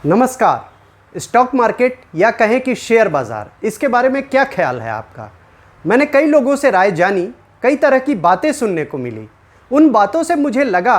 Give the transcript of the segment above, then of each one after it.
नमस्कार। Stock market या कहें कि शेयर बाज़ार, इसके बारे में क्या ख्याल है आपका? मैंने कई लोगों से राय जानी, कई तरह की बातें सुनने को मिली। उन बातों से मुझे लगा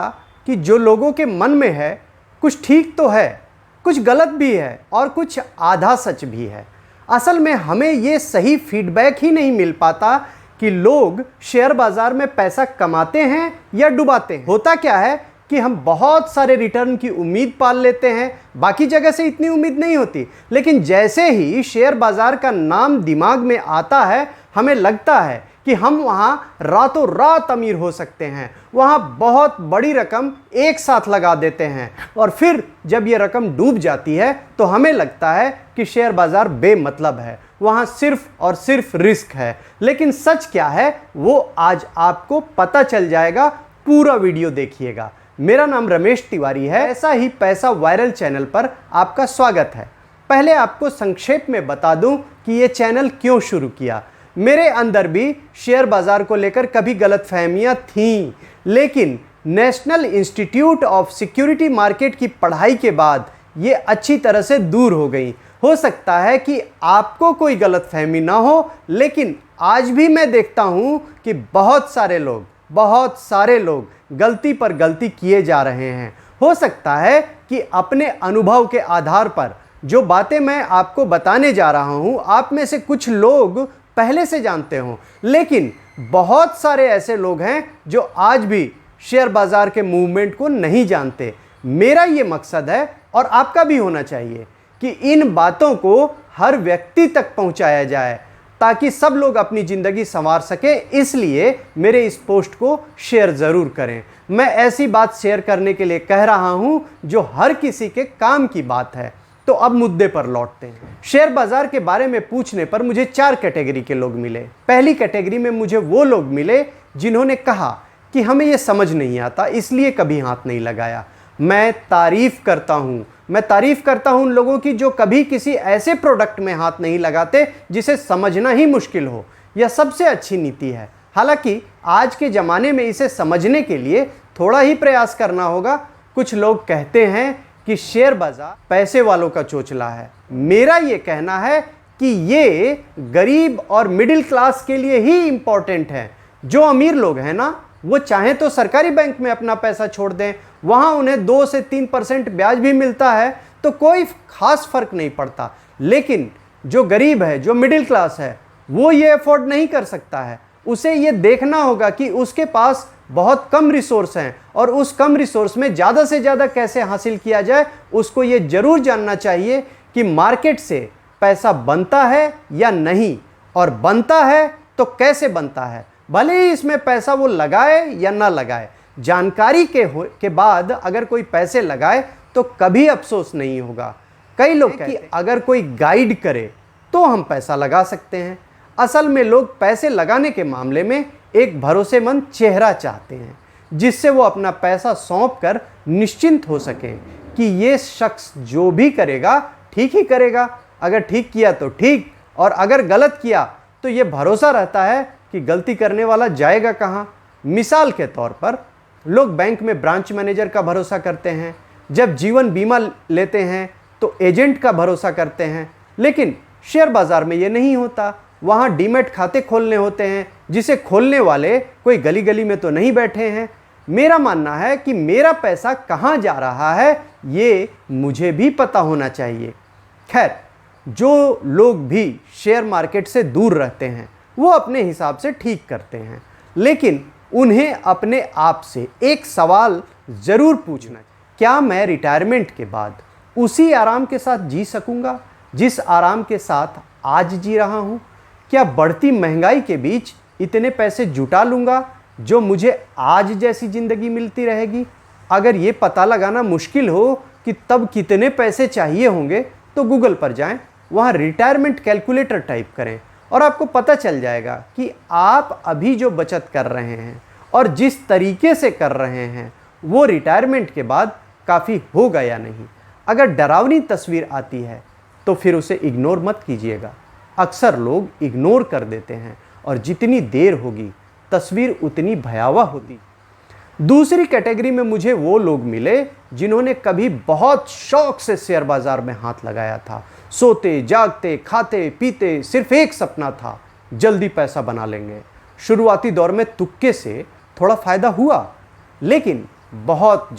कि जो लोगों के मन में है कुछ ठीक तो है, कुछ गलत भी है और कुछ आधा सच भी है। असल में हमें ये सही फीडबैक ही नहीं मिल पाता कि लोग शेयर बाज़ार में पैसा कमाते हैं या डुबाते हैं। होता क्या है कि हम बहुत सारे रिटर्न की उम्मीद पाल लेते हैं, बाकी जगह से इतनी उम्मीद नहीं होती, लेकिन जैसे ही शेयर बाज़ार का नाम दिमाग में आता है हमें लगता है कि हम वहाँ रातों रात अमीर हो सकते हैं, वहाँ बहुत बड़ी रकम एक साथ लगा देते हैं और फिर जब ये रकम डूब जाती है तो हमें लगता है कि शेयर बाज़ार बेमतलब है, वहाँ सिर्फ और सिर्फ रिस्क है। लेकिन सच क्या है वो आज आपको पता चल जाएगा, पूरा वीडियो देखिएगा। मेरा नाम रमेश तिवारी है, ऐसा ही पैसा वायरल चैनल पर आपका स्वागत है। पहले आपको संक्षेप में बता दूं कि ये चैनल क्यों शुरू किया। मेरे अंदर भी शेयर बाजार को लेकर कभी गलतफहमियां थीं, लेकिन national institute of security market की पढ़ाई के बाद ये अच्छी तरह से दूर हो गई। हो सकता है कि आपको कोई गलतफहमी ना हो, लेकिन आज भी मैं देखता हूं कि बहुत सारे लोग गलती पर गलती किए जा रहे हैं। हो सकता है कि अपने अनुभव के आधार पर जो बातें मैं आपको बताने जा रहा हूं, आप में से कुछ लोग पहले से जानते हों, लेकिन बहुत सारे ऐसे लोग हैं जो आज भी शेयर बाजार के मूवमेंट को नहीं जानते। मेरा ये मकसद है और आपका भी होना चाहिए कि इन बातों को हर व्यक्ति तक पहुंचाया जाए ताकि सब लोग अपनी ज़िंदगी संवार सकें। इसलिए मेरे इस पोस्ट को शेयर ज़रूर करें। मैं ऐसी बात शेयर करने के लिए कह रहा हूं जो हर किसी के काम की बात है। तो अब मुद्दे पर लौटते हैं। शेयर बाज़ार के बारे में पूछने पर मुझे 4 कैटेगरी के लोग मिले। पहली कैटेगरी में मुझे वो लोग मिले जिन्होंने कहा कि हमें ये समझ नहीं आता, इसलिए कभी हाथ नहीं लगाया। मैं तारीफ़ करता हूं उन लोगों की जो कभी किसी ऐसे प्रोडक्ट में हाथ नहीं लगाते जिसे समझना ही मुश्किल हो। यह सबसे अच्छी नीति है। हालांकि आज के ज़माने में इसे समझने के लिए थोड़ा ही प्रयास करना होगा। कुछ लोग कहते हैं कि शेयर बाजार पैसे वालों का चोचला है। मेरा ये कहना है कि ये गरीब और मिडिल क्लास के लिए ही इम्पॉर्टेंट है। जो अमीर लोग हैं ना, वो चाहें तो सरकारी बैंक में अपना पैसा छोड़ दें, वहाँ उन्हें 2 से 3% ब्याज भी मिलता है, तो कोई खास फर्क नहीं पड़ता। लेकिन जो गरीब है, जो मिडिल क्लास है, वो ये अफोर्ड नहीं कर सकता है। उसे ये देखना होगा कि उसके पास बहुत कम रिसोर्स हैं और उस कम रिसोर्स में ज़्यादा से ज़्यादा कैसे हासिल किया जाए। उसको ये ज़रूर जानना चाहिए कि मार्केट से पैसा बनता है या नहीं, और बनता है तो कैसे बनता है। भले ही इसमें पैसा वो लगाए या ना लगाए, जानकारी के बाद अगर कोई पैसे लगाए तो कभी अफसोस नहीं होगा। कई लोग कहते हैं कि अगर कोई गाइड करे तो हम पैसा लगा सकते हैं। असल में लोग पैसे लगाने के मामले में एक भरोसेमंद चेहरा चाहते हैं, जिससे वो अपना पैसा सौंप कर निश्चिंत हो सकें कि ये शख्स जो भी करेगा ठीक ही करेगा। अगर ठीक किया तो ठीक, और अगर गलत किया तो ये भरोसा रहता है कि गलती करने वाला जाएगा कहाँ। मिसाल के तौर पर लोग बैंक में ब्रांच मैनेजर का भरोसा करते हैं, जब जीवन बीमा लेते हैं तो एजेंट का भरोसा करते हैं। लेकिन शेयर बाज़ार में ये नहीं होता। वहाँ डीमैट खाते खोलने होते हैं, जिसे खोलने वाले कोई गली गली में तो नहीं बैठे हैं। मेरा मानना है कि मेरा पैसा कहाँ जा रहा है ये मुझे भी पता होना चाहिए। खैर, जो लोग भी शेयर मार्केट से दूर रहते हैं वो अपने हिसाब से ठीक करते हैं, लेकिन उन्हें अपने आप से एक सवाल ज़रूर पूछना, क्या मैं रिटायरमेंट के बाद उसी आराम के साथ जी सकूंगा जिस आराम के साथ आज जी रहा हूं? क्या बढ़ती महंगाई के बीच इतने पैसे जुटा लूंगा जो मुझे आज जैसी ज़िंदगी मिलती रहेगी? अगर ये पता लगाना मुश्किल हो कि तब कितने पैसे चाहिए होंगे तो गूगल पर जाएं, वहाँ रिटायरमेंट कैलकुलेटर टाइप करें और आपको पता चल जाएगा कि आप अभी जो बचत कर रहे हैं और जिस तरीके से कर रहे हैं वो रिटायरमेंट के बाद काफ़ी होगा या नहीं। अगर डरावनी तस्वीर आती है तो फिर उसे इग्नोर मत कीजिएगा। अक्सर लोग इग्नोर कर देते हैं और जितनी देर होगी तस्वीर उतनी भयावह होती। दूसरी कैटेगरी में मुझे वो लोग मिले जिन्होंने कभी बहुत शौक से शेयर बाजार में हाथ लगाया था। सोते जागते खाते पीते सिर्फ एक सपना था, जल्दी पैसा बना लेंगे। शुरुआती दौर में तुक्के से थोड़ा फायदा हुआ, लेकिन बहुत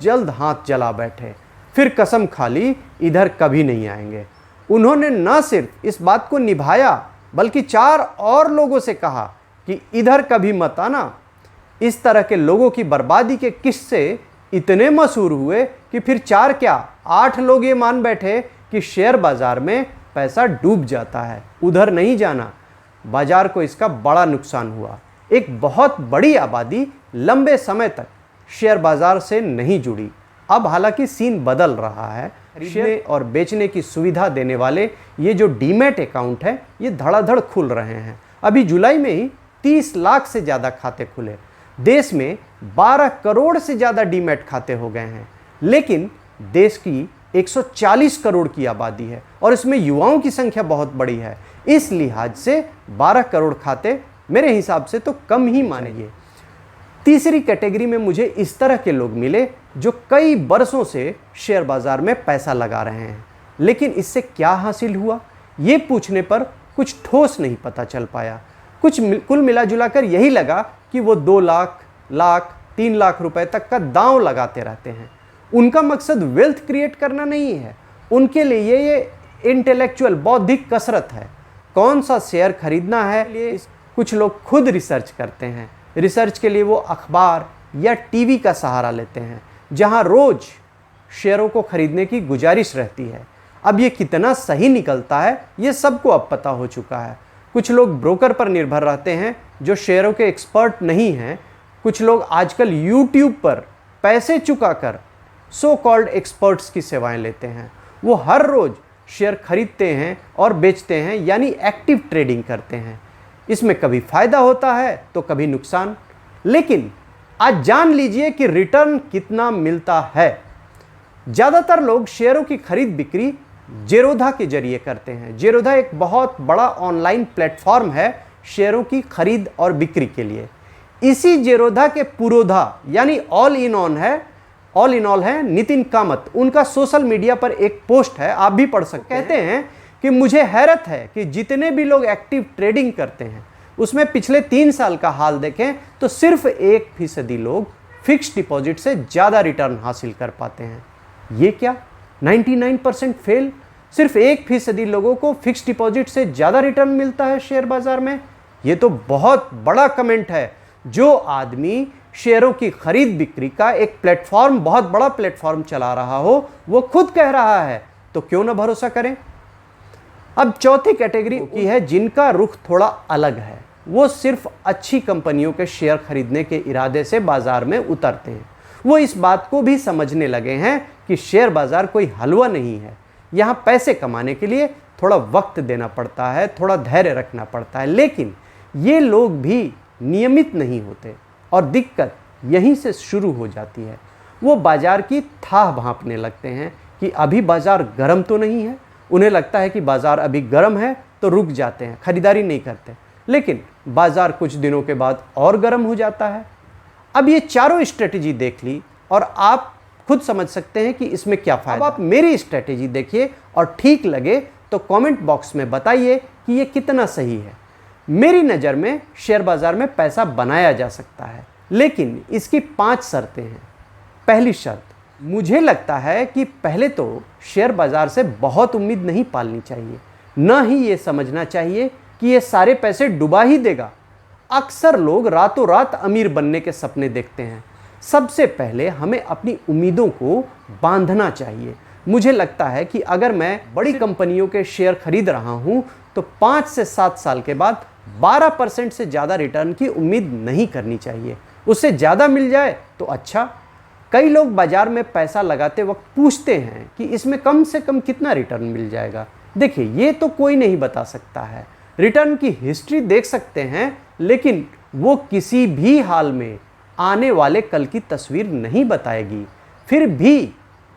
जल्द हाथ जला बैठे। फिर कसम खा ली इधर कभी नहीं आएंगे। उन्होंने न सिर्फ इस बात को निभाया बल्कि 4 और लोगों से कहा कि इधर कभी मत आना। इस तरह के लोगों की बर्बादी के किस्से इतने मशहूर हुए कि फिर 4 क्या 8 लोग ये मान बैठे कि शेयर बाजार में पैसा डूब जाता है, उधर नहीं जाना। बाजार को इसका बड़ा नुकसान हुआ। एक बहुत बड़ी आबादी लंबे समय तक शेयर बाजार से नहीं जुड़ी। अब हालांकि सीन बदल रहा है। खरीदने और बेचने की सुविधा देने वाले ये जो डीमैट अकाउंट है ये धड़ाधड़ खुल रहे हैं। अभी जुलाई में ही 30 लाख से ज़्यादा खाते खुले। देश में 12 करोड़ से ज़्यादा डीमैट खाते हो गए हैं। लेकिन देश की 140 करोड़ की आबादी है और इसमें युवाओं की संख्या बहुत बड़ी है। इस लिहाज से 12 करोड़ खाते मेरे हिसाब से तो कम ही मानिए। तीसरी कैटेगरी में मुझे इस तरह के लोग मिले जो कई बरसों से शेयर बाजार में पैसा लगा रहे हैं, लेकिन इससे क्या हासिल हुआ ये पूछने पर कुछ ठोस नहीं पता चल पाया। कुल मिला जुला कर यही लगा कि वो 2 लाख 3 लाख रुपए तक का दांव लगाते रहते हैं। उनका मकसद वेल्थ क्रिएट करना नहीं है, उनके लिए ये इंटेलेक्चुअल बौद्धिक कसरत है। कौन सा शेयर खरीदना है, कुछ लोग खुद रिसर्च करते हैं। रिसर्च के लिए वो अखबार या टीवी का सहारा लेते हैं जहां रोज शेयरों को खरीदने की गुजारिश रहती है। अब ये कितना सही निकलता है ये सबको अब पता हो चुका है। कुछ लोग ब्रोकर पर निर्भर रहते हैं जो शेयरों के एक्सपर्ट नहीं हैं। कुछ लोग आजकल यूट्यूब पर पैसे चुकाकर सो कॉल्ड एक्सपर्ट्स की सेवाएं लेते हैं। वो हर रोज शेयर खरीदते हैं और बेचते हैं, यानी एक्टिव ट्रेडिंग करते हैं। इसमें कभी फायदा होता है तो कभी नुकसान, लेकिन आज जान लीजिए कि रिटर्न कितना मिलता है। ज़्यादातर लोग शेयरों की खरीद बिक्री जेरोधा के जरिए करते हैं। जेरोधा एक बहुत बड़ा ऑनलाइन प्लेटफॉर्म है शेयरों की खरीद और बिक्री के लिए। इसी जेरोधा के पुरोधा यानी ऑल इन ऑल है नितिन कामत। उनका सोशल मीडिया पर एक पोस्ट है, आप भी पढ़ सकते हैं। कहते हैं कि मुझे हैरत है कि जितने भी लोग एक्टिव ट्रेडिंग करते हैं उसमें पिछले 3 साल का हाल देखें तो सिर्फ 1% लोग फिक्स्ड डिपॉजिट से ज़्यादा रिटर्न हासिल कर पाते हैं। ये क्या 99% फेल। सिर्फ 1% लोगों को फिक्स्ड डिपॉजिट से ज़्यादा रिटर्न मिलता है शेयर बाजार में। ये तो बहुत बड़ा कमेंट है। जो आदमी शेयरों की खरीद बिक्री का एक प्लेटफॉर्म, बहुत बड़ा प्लेटफॉर्म चला रहा हो, वो खुद कह रहा है तो क्यों ना भरोसा करें। अब चौथी कैटेगरी की है जिनका रुख थोड़ा अलग है। वो सिर्फ अच्छी कंपनियों के शेयर खरीदने के इरादे से बाजार में उतरते हैं। वो इस बात को भी समझने लगे हैं कि शेयर बाजार कोई हलवा नहीं है। यहाँ पैसे कमाने के लिए थोड़ा वक्त देना पड़ता है, थोड़ा धैर्य रखना पड़ता है। लेकिन ये लोग भी नियमित नहीं होते और दिक्कत यहीं से शुरू हो जाती है। वो बाजार की थाह भांपने लगते हैं कि अभी बाजार गर्म तो नहीं है। उन्हें लगता है कि बाजार अभी गर्म है तो रुक जाते हैं, खरीदारी नहीं करते। लेकिन बाजार कुछ दिनों के बाद और गर्म हो जाता है। अब ये चारों स्ट्रेटेजी देख ली और आप खुद समझ सकते हैं कि इसमें क्या फायदा। अब आप मेरी स्ट्रेटेजी देखिए और ठीक लगे तो कमेंट बॉक्स में बताइए कि ये कितना सही है। मेरी नज़र में शेयर बाजार में पैसा बनाया जा सकता है, लेकिन इसकी 5 शर्तें हैं। पहली शर्त, मुझे लगता है कि पहले तो शेयर बाजार से बहुत उम्मीद नहीं पालनी चाहिए, न ही ये समझना चाहिए कि ये सारे पैसे डुबा ही देगा। अक्सर लोग रातों रात अमीर बनने के सपने देखते हैं। सबसे पहले हमें अपनी उम्मीदों को बांधना चाहिए। मुझे लगता है कि अगर मैं बड़ी कंपनियों के शेयर खरीद रहा हूं तो 5 से 7 साल के बाद 12% से ज़्यादा रिटर्न की उम्मीद नहीं करनी चाहिए। उससे ज़्यादा मिल जाए तो अच्छा। कई लोग बाजार में पैसा लगाते वक्त पूछते हैं कि इसमें कम से कम कितना रिटर्न मिल जाएगा। देखिए, ये तो कोई नहीं बता सकता है। रिटर्न की हिस्ट्री देख सकते हैं, लेकिन वो किसी भी हाल में आने वाले कल की तस्वीर नहीं बताएगी। फिर भी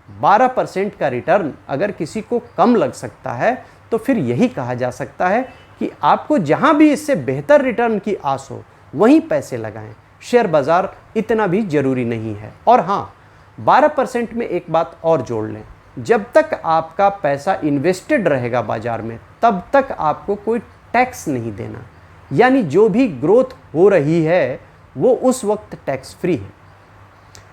12% का रिटर्न अगर किसी को कम लग सकता है तो फिर यही कहा जा सकता है कि आपको जहां भी इससे बेहतर रिटर्न की आस हो वहीं पैसे लगाएं। शेयर बाज़ार इतना भी ज़रूरी नहीं है। और हाँ, 12% में एक बात और जोड़ लें, जब तक आपका पैसा इन्वेस्टेड रहेगा बाज़ार में तब तक आपको कोई टैक्स नहीं देना, यानी जो भी ग्रोथ हो रही है वो उस वक्त टैक्स फ्री है।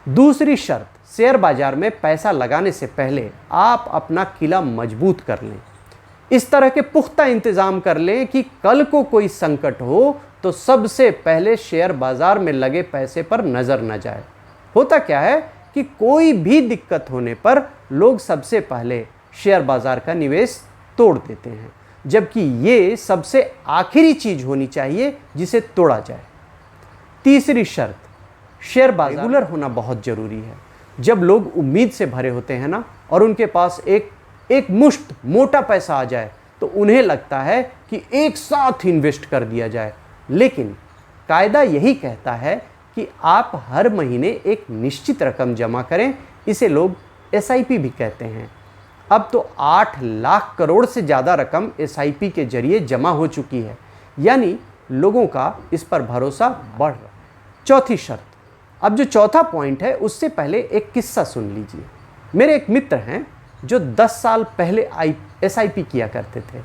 दूसरी शर्त, शेयर बाज़ार में पैसा लगाने से पहले आप अपना किला मजबूत कर लें। इस तरह के पुख्ता इंतज़ाम कर लें कि कल को कोई संकट हो तो सबसे पहले शेयर बाज़ार में लगे पैसे पर नज़र न जाए। होता क्या है कि कोई भी दिक्कत होने पर लोग सबसे पहले शेयर बाज़ार का निवेश तोड़ देते हैं, जबकि ये सबसे आखिरी चीज़ होनी चाहिए जिसे तोड़ा जाए। तीसरी शर्त, शेयर बाज़ार रेगुलर होना बहुत ज़रूरी है। जब लोग उम्मीद से भरे होते हैं ना और उनके पास एक मुश्त मोटा पैसा आ जाए तो उन्हें लगता है कि एक साथ इन्वेस्ट कर दिया जाए, लेकिन कायदा यही कहता है कि आप हर महीने एक निश्चित रकम जमा करें। इसे लोग SIP भी कहते हैं। अब तो 8 लाख करोड़ से ज़्यादा रकम SIP के जरिए जमा हो चुकी है, यानी लोगों का इस पर भरोसा बढ़ रहा है। चौथी शर्त, अब जो चौथा पॉइंट है उससे पहले एक किस्सा सुन लीजिए। मेरे एक मित्र हैं जो 10 साल पहले SIP किया करते थे,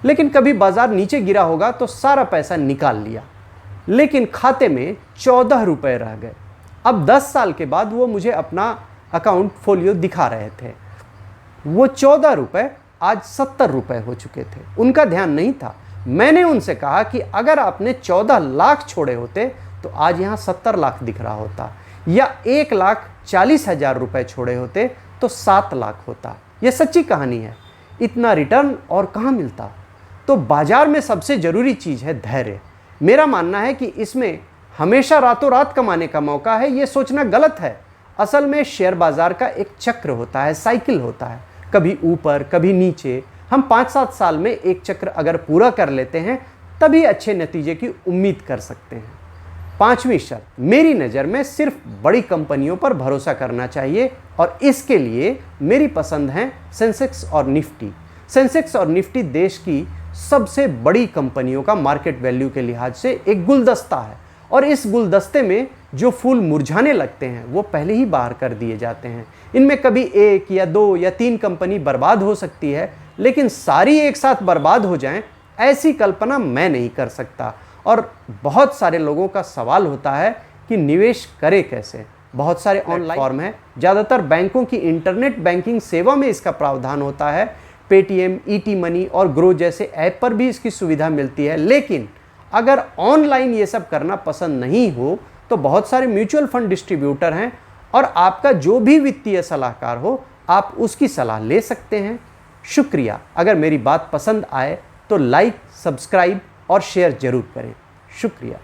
लेकिन कभी बाज़ार नीचे गिरा होगा तो सारा पैसा निकाल लिया, लेकिन खाते में 14 रुपये रह गए। अब 10 साल के बाद वो मुझे अपना अकाउंट फोलियो दिखा रहे थे। वो 14 रुपये आज 70 रुपये हो चुके थे। उनका ध्यान नहीं था। मैंने उनसे कहा कि अगर आपने 14 लाख छोड़े होते तो आज यहाँ 70 लाख दिख रहा होता, या 1,40,000 रुपये छोड़े होते तो 7 लाख होता। ये सच्ची कहानी है। इतना रिटर्न और कहाँ मिलता। तो बाजार में सबसे ज़रूरी चीज़ है धैर्य। मेरा मानना है कि इसमें हमेशा रातों रात कमाने का मौका है, ये सोचना गलत है। असल में शेयर बाज़ार का एक चक्र होता है, साइकिल होता है, कभी ऊपर कभी नीचे। हम 5-7 साल में एक चक्र अगर पूरा कर लेते हैं तभी अच्छे नतीजे की उम्मीद कर सकते हैं। पांचवी शर्त, मेरी नज़र में सिर्फ बड़ी कंपनियों पर भरोसा करना चाहिए और इसके लिए मेरी पसंद हैं सेंसेक्स और निफ्टी। सेंसेक्स और निफ्टी देश की सबसे बड़ी कंपनियों का मार्केट वैल्यू के लिहाज से एक गुलदस्ता है, और इस गुलदस्ते में जो फूल मुरझाने लगते हैं वो पहले ही बाहर कर दिए जाते हैं। इनमें कभी 1 या 2 या 3 कंपनी बर्बाद हो सकती है, लेकिन सारी एक साथ बर्बाद हो जाएं ऐसी कल्पना मैं नहीं कर सकता। और बहुत सारे लोगों का सवाल होता है कि निवेश करें कैसे। बहुत सारे ऑनलाइन फॉर्म हैं, ज़्यादातर बैंकों की इंटरनेट बैंकिंग सेवा में इसका प्रावधान होता है। पेटीएम, ET मनी और ग्रो जैसे ऐप पर भी इसकी सुविधा मिलती है। लेकिन अगर ऑनलाइन ये सब करना पसंद नहीं हो तो बहुत सारे म्यूचुअल फंड डिस्ट्रीब्यूटर हैं और आपका जो भी वित्तीय सलाहकार हो आप उसकी सलाह ले सकते हैं। शुक्रिया। अगर मेरी बात पसंद आए तो लाइक, सब्सक्राइब और शेयर जरूर करें। शुक्रिया।